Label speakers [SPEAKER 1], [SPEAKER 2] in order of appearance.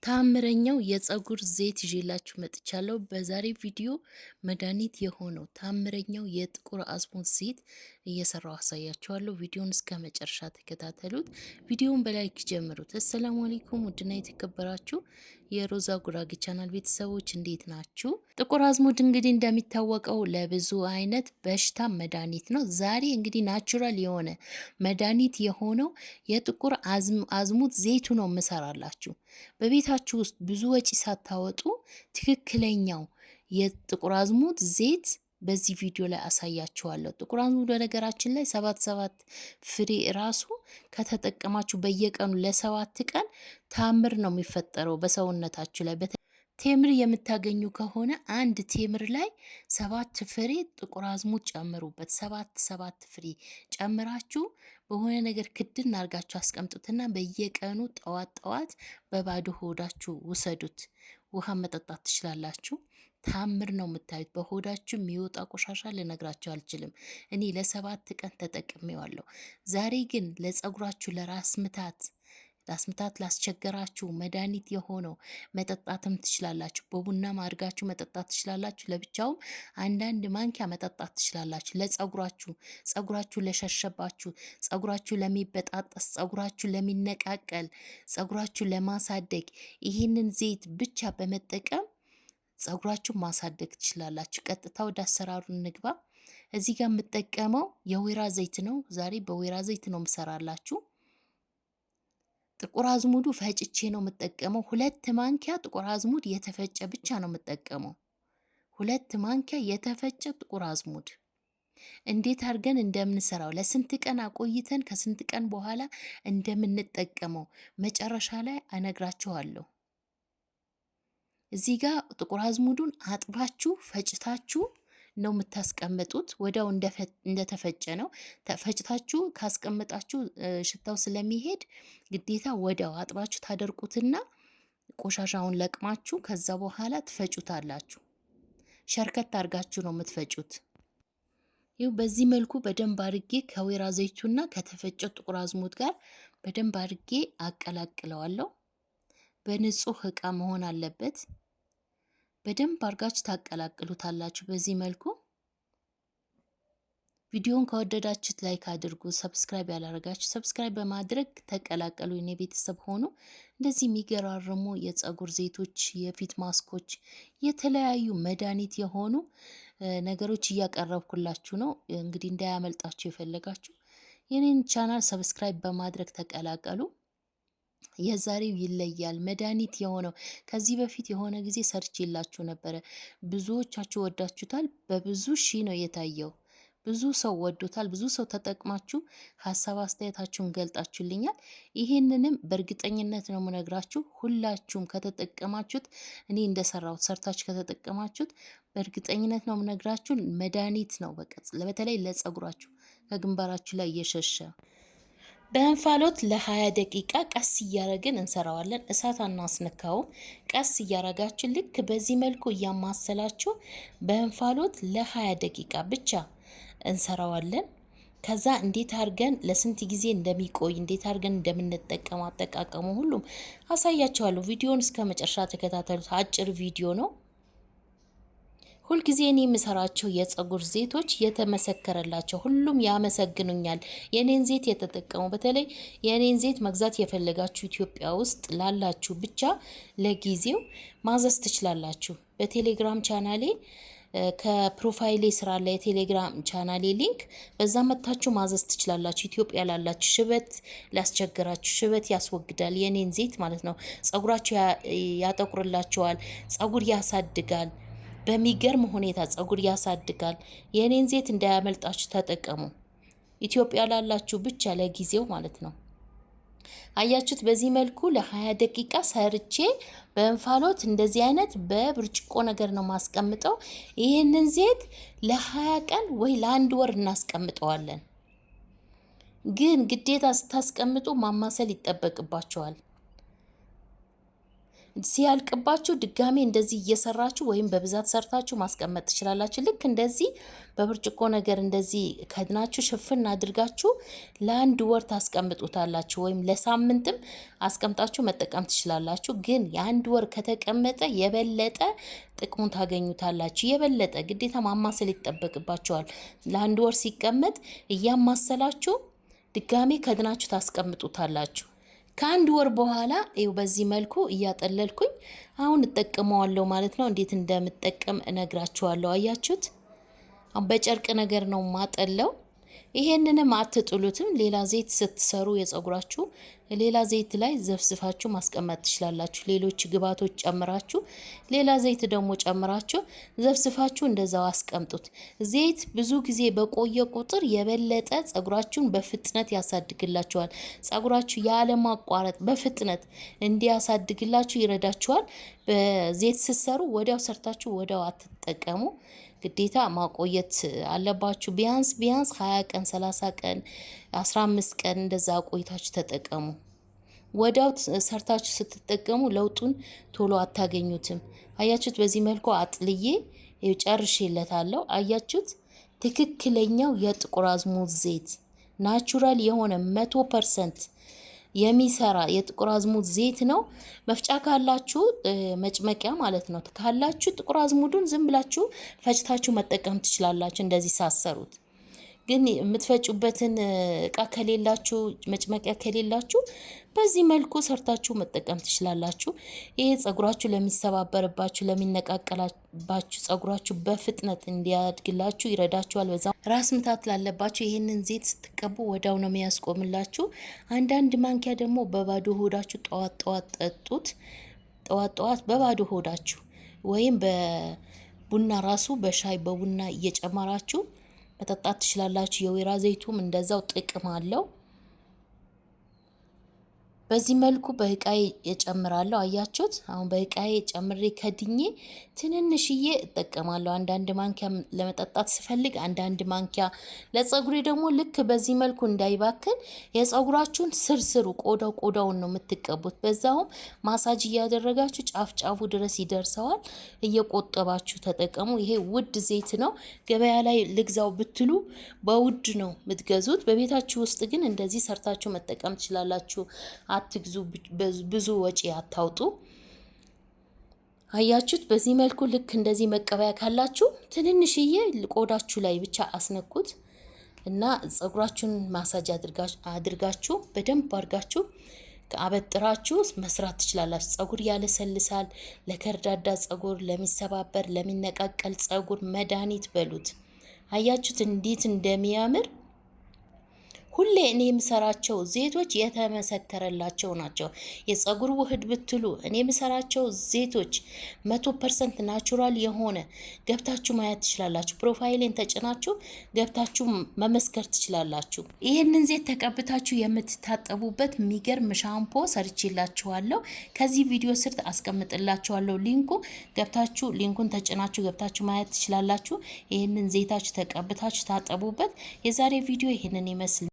[SPEAKER 1] ታምረኛው የፀጉር ዘይት ይዤላችሁ መጥቻለሁ። በዛሬ ቪዲዮ መድኃኒት የሆነው ታምረኛው የጥቁር አዝሙድ ዘይት እየሰራው አሳያችኋለሁ። ቪዲዮን እስከ መጨረሻ ተከታተሉት። ቪዲዮውን በላይክ ጀምሩት። አሰላሙ አለይኩም ውድና የተከበራችሁ የሮዛ ጉራጌ ቻናል ቤተሰቦች እንዴት ናችሁ? ጥቁር አዝሙድ እንግዲህ እንደሚታወቀው ለብዙ አይነት በሽታ መድኃኒት ነው። ዛሬ እንግዲህ ናቹራል የሆነ መድኃኒት የሆነው የጥቁር አዝሙድ ዘይቱ ነው የምሰራላችሁ። በቤታችሁ ውስጥ ብዙ ወጪ ሳታወጡ ትክክለኛው የጥቁር አዝሙድ ዘይት በዚህ ቪዲዮ ላይ አሳያችኋለሁ። ጥቁር አዝሙድ በነገራችን ላይ 7 ፍሬ ራሱ ከተጠቀማችሁ በየቀኑ ለ7 ቀን ታምር ነው የሚፈጠረው በሰውነታችሁ ላይ። ቴምር የምታገኙ ከሆነ አንድ ቴምር ላይ 7 ፍሬ ጥቁር አዝሙድ ጨምሩበት። 7 ፍሬ ጨምራችሁ በሆነ ነገር ክድን አድርጋችሁ አስቀምጡትና በየቀኑ ጠዋት በባዶ ሆዳችሁ ውሰዱት። ውሃ መጠጣት ትችላላችሁ። ታምር ነው የምታዩት። በሆዳችሁ የሚወጣ ቆሻሻ ልነግራችሁ አልችልም። እኔ ለ7 ቀን ተጠቅሜዋለሁ። ዛሬ ግን ለፀጉራችሁ ለራስ ምታት ላስቸገራችሁ መድኃኒት የሆነው መጠጣትም ትችላላችሁ። በቡናም አድርጋችሁ መጠጣት ትችላላችሁ። ለብቻውም አንዳንድ ማንኪያ መጠጣት ትችላላችሁ። ፀጉራችሁ ለሸሸባችሁ፣ ፀጉራችሁ ለሚበጣጠስ፣ ፀጉራችሁ ለሚነቃቀል፣ ፀጉራችሁ ለማሳደግ ይህንን ዘይት ብቻ በመጠቀም ፀጉራችሁ ማሳደግ ትችላላችሁ። ቀጥታ ወደ አሰራሩ እንግባ። እዚህ ጋር የምጠቀመው የወይራ ዘይት ነው። ዛሬ በወይራ ዘይት ነው የምሰራላችሁ። ጥቁር አዝሙዱ ፈጭቼ ነው የምጠቀመው። 2 ማንኪያ ጥቁር አዝሙድ የተፈጨ ብቻ ነው የምጠቀመው። 2 ማንኪያ የተፈጨ ጥቁር አዝሙድ እንዴት አድርገን እንደምንሰራው ለስንት ቀን አቆይተን ከስንት ቀን በኋላ እንደምንጠቀመው መጨረሻ ላይ እነግራችኋለሁ። እዚህ ጋር ጥቁር አዝሙዱን አጥባችሁ ፈጭታችሁ ነው የምታስቀምጡት። ወዲያው እንደተፈጨ ነው። ተፈጭታችሁ ካስቀመጣችሁ ሽታው ስለሚሄድ ግዴታ ወዲያው አጥባችሁ ታደርቁትና ቆሻሻውን ለቅማችሁ ከዛ በኋላ ትፈጩታላችሁ። ሸርከት አድርጋችሁ ነው የምትፈጩት። ይኸው በዚህ መልኩ በደንብ አድርጌ ከወይራ ዘይቱና ከተፈጨው ጥቁር አዝሙድ ጋር በደንብ አድርጌ አቀላቅለዋለሁ። በንጹህ እቃ መሆን አለበት። በደንብ አድርጋችሁ ታቀላቅሉታላችሁ። በዚህ መልኩ ቪዲዮን ከወደዳችሁት ላይክ አድርጉ። ሰብስክራይብ ያላደረጋችሁ ሰብስክራይብ በማድረግ ተቀላቀሉ። የኔ ቤተሰብ ሆኑ። እንደዚህ የሚገራርሙ የፀጉር ዘይቶች፣ የፊት ማስኮች፣ የተለያዩ መድኃኒት የሆኑ ነገሮች እያቀረብኩላችሁ ነው። እንግዲህ እንዳያመልጣችሁ የፈለጋችሁ የኔን ቻናል ሰብስክራይብ በማድረግ ተቀላቀሉ። የዛሬው ይለያል። መድኃኒት የሆነው ከዚህ በፊት የሆነ ጊዜ ሰርቼላችሁ ነበረ። ብዙዎቻችሁ ወዳችሁታል። በብዙ ሺህ ነው የታየው። ብዙ ሰው ወዶታል። ብዙ ሰው ተጠቅማችሁ ሀሳብ አስተያየታችሁን ገልጣችሁልኛል። ይሄንንም በእርግጠኝነት ነው የምነግራችሁ። ሁላችሁም ከተጠቀማችሁት እኔ እንደሰራሁት ሰርታችሁ ከተጠቀማችሁት በእርግጠኝነት ነው የምነግራችሁ። መድኃኒት ነው በቃ በተለይ ለፀጉራችሁ ከግንባራችሁ ላይ እየሸሸ በእንፋሎት ለ20 ደቂቃ ቀስ እያረግን እንሰራዋለን። እሳት አናስነካውም። ቀስ እያረጋችሁ ልክ በዚህ መልኩ እያማሰላችሁ በእንፋሎት ለ20 ደቂቃ ብቻ እንሰራዋለን። ከዛ እንዴት አድርገን ለስንት ጊዜ እንደሚቆይ እንዴት አድርገን እንደምንጠቀም አጠቃቀሙ ሁሉም አሳያችኋለሁ። ቪዲዮውን እስከ መጨረሻ ተከታተሉት። አጭር ቪዲዮ ነው። ሁልጊዜ እኔ የምሰራቸው የፀጉር ዘይቶች የተመሰከረላቸው ሁሉም ያመሰግኑኛል። የኔን ዘይት የተጠቀሙ በተለይ የኔን ዘይት መግዛት የፈለጋችሁ ኢትዮጵያ ውስጥ ላላችሁ ብቻ ለጊዜው ማዘዝ ትችላላችሁ። በቴሌግራም ቻናሌ ከፕሮፋይሌ ስራ ላይ የቴሌግራም ቻናሌ ሊንክ በዛ መታችሁ ማዘዝ ትችላላችሁ። ኢትዮጵያ ላላችሁ ሽበት ላስቸገራችሁ፣ ሽበት ያስወግዳል የኔን ዘይት ማለት ነው። ፀጉራችሁ ያጠቁርላችኋል፣ ፀጉር ያሳድጋል። በሚገርም ሁኔታ ፀጉር ያሳድጋል። የኔን ዘይት እንዳያመልጣችሁ ተጠቀሙ። ኢትዮጵያ ላላችሁ ብቻ ለጊዜው ማለት ነው። አያችሁት? በዚህ መልኩ ለ20 ደቂቃ ሰርቼ በእንፋሎት እንደዚህ አይነት በብርጭቆ ነገር ነው ማስቀምጠው። ይሄንን ዘይት ለ20 ቀን ወይ ለ1 ወር እናስቀምጠዋለን። ግን ግዴታ ስታስቀምጡ ማማሰል ይጠበቅባቸዋል። ሲያልቅባችሁ ድጋሜ እንደዚህ እየሰራችሁ ወይም በብዛት ሰርታችሁ ማስቀመጥ ትችላላችሁ። ልክ እንደዚህ በብርጭቆ ነገር እንደዚህ ከድናችሁ ሽፍን አድርጋችሁ ለአንድ ወር ታስቀምጡታላችሁ፣ ወይም ለሳምንትም አስቀምጣችሁ መጠቀም ትችላላችሁ። ግን የአንድ ወር ከተቀመጠ የበለጠ ጥቅሙን ታገኙታላችሁ። የበለጠ ግዴታ ማማሰል ይጠበቅባችኋል። ለአንድ ወር ሲቀመጥ እያማሰላችሁ ድጋሜ ከድናችሁ ታስቀምጡታላችሁ። ከአንድ ወር በኋላ ይኸው በዚህ መልኩ እያጠለልኩኝ አሁን እጠቀመዋለሁ ማለት ነው። እንዴት እንደምጠቀም እነግራችኋለሁ። አያችሁት? በጨርቅ ነገር ነው ማጠለው። ይሄንንም አትጥሉትም። ሌላ ዘይት ስትሰሩ የጸጉራችሁ ሌላ ዘይት ላይ ዘፍዝፋችሁ ማስቀመጥ ትችላላችሁ። ሌሎች ግብአቶች ጨምራችሁ ሌላ ዘይት ደግሞ ጨምራችሁ ዘፍዝፋችሁ እንደዛው አስቀምጡት። ዘይት ብዙ ጊዜ በቆየ ቁጥር የበለጠ ጸጉራችሁን በፍጥነት ያሳድግላችኋል። ጸጉራችሁ ያለ ማቋረጥ በፍጥነት እንዲያሳድግላችሁ ይረዳችኋል። በዘይት ስትሰሩ ወዲያው ሰርታችሁ ወዲያው አትጠቀሙ። ግዴታ ማቆየት አለባችሁ። ቢያንስ 20 ቀን 30 ቀን 15 ቀን እንደዛ ቆይታችሁ ተጠቀሙ። ወዲያው ሰርታችሁ ስትጠቀሙ ለውጡን ቶሎ አታገኙትም። አያችሁት? በዚህ መልኩ አጥልዬ ጨርሼለታለሁ። አያችሁት? ትክክለኛው የጥቁር አዝሙድ ዘይት ናቹራል የሆነ 100% የሚሰራ የጥቁር አዝሙድ ዘይት ነው። መፍጫ ካላችሁ መጭመቂያ ማለት ነው ካላችሁ ጥቁር አዝሙዱን ዝም ብላችሁ ፈጭታችሁ መጠቀም ትችላላችሁ። እንደዚህ ሳሰሩት ግን የምትፈጩበትን እቃ ከሌላችሁ መጭመቂያ ከሌላችሁ በዚህ መልኩ ሰርታችሁ መጠቀም ትችላላችሁ። ይሄ ጸጉራችሁ ለሚሰባበርባችሁ ለሚነቃቀላባችሁ ጸጉራችሁ በፍጥነት እንዲያድግላችሁ ይረዳችኋል። በዛው ራስ ምታት ላለባችሁ ይሄንን ዘይት ስትቀቡ ወዳው ነው የሚያስቆምላችሁ። አንዳንድ ማንኪያ ደግሞ በባዶ ሆዳችሁ ጠዋት ጠጡት። ጠዋት በባዶ ሆዳችሁ ወይም በቡና ራሱ በሻይ በቡና እየጨመራችሁ መጠጣት ትችላላችሁ። የወይራ ዘይቱም እንደዛው ጥቅም አለው። በዚህ መልኩ በእቃዬ እጨምራለሁ። አያችሁት? አሁን በእቃዬ ጨምሬ ከድኜ ትንንሽዬ እጠቀማለሁ። አንዳንድ ማንኪያ ለመጠጣት ስፈልግ አንዳንድ ማንኪያ፣ ለጸጉሬ ደግሞ ልክ በዚህ መልኩ እንዳይባክን የጸጉራችሁን ስርስሩ ቆዳውን ነው የምትቀቡት። በዛውም ማሳጅ እያደረጋችሁ ጫፉ ድረስ ይደርሰዋል። እየቆጠባችሁ ተጠቀሙ። ይሄ ውድ ዘይት ነው። ገበያ ላይ ልግዛው ብትሉ በውድ ነው የምትገዙት። በቤታችሁ ውስጥ ግን እንደዚህ ሰርታችሁ መጠቀም ትችላላችሁ። አትግዙ፣ ብዙ ወጪ አታውጡ። አያችሁት? በዚህ መልኩ ልክ እንደዚህ መቀበያ ካላችሁ ትንንሽዬ ቆዳችሁ ላይ ብቻ አስነኩት እና ጸጉራችሁን ማሳጅ አድርጋችሁ በደንብ አድርጋችሁ አበጥራችሁ መስራት ትችላላችሁ። ጸጉር ያለሰልሳል። ለከርዳዳ ጸጉር፣ ለሚሰባበር፣ ለሚነቃቀል ጸጉር መድኃኒት በሉት። አያችሁት እንዴት እንደሚያምር። ሁሌ እኔ የምሰራቸው ዘይቶች የተመሰከረላቸው ናቸው። የጸጉር ውህድ ብትሉ እኔ የምሰራቸው ዘይቶች 100% ናቹራል የሆነ ገብታችሁ ማየት ትችላላችሁ። ፕሮፋይሌን ተጭናችሁ ገብታችሁ መመስከር ትችላላችሁ። ይህንን ዘይት ተቀብታችሁ የምትታጠቡበት የሚገርም ሻምፖ ሰርቼላችኋለሁ። ከዚህ ቪዲዮ ስር አስቀምጥላችኋለሁ ሊንኩ። ገብታችሁ ሊንኩን ተጭናችሁ ገብታችሁ ማየት ትችላላችሁ። ይህንን ዘይታችሁ ተቀብታችሁ ታጠቡበት። የዛሬ ቪዲዮ ይህንን ይመስል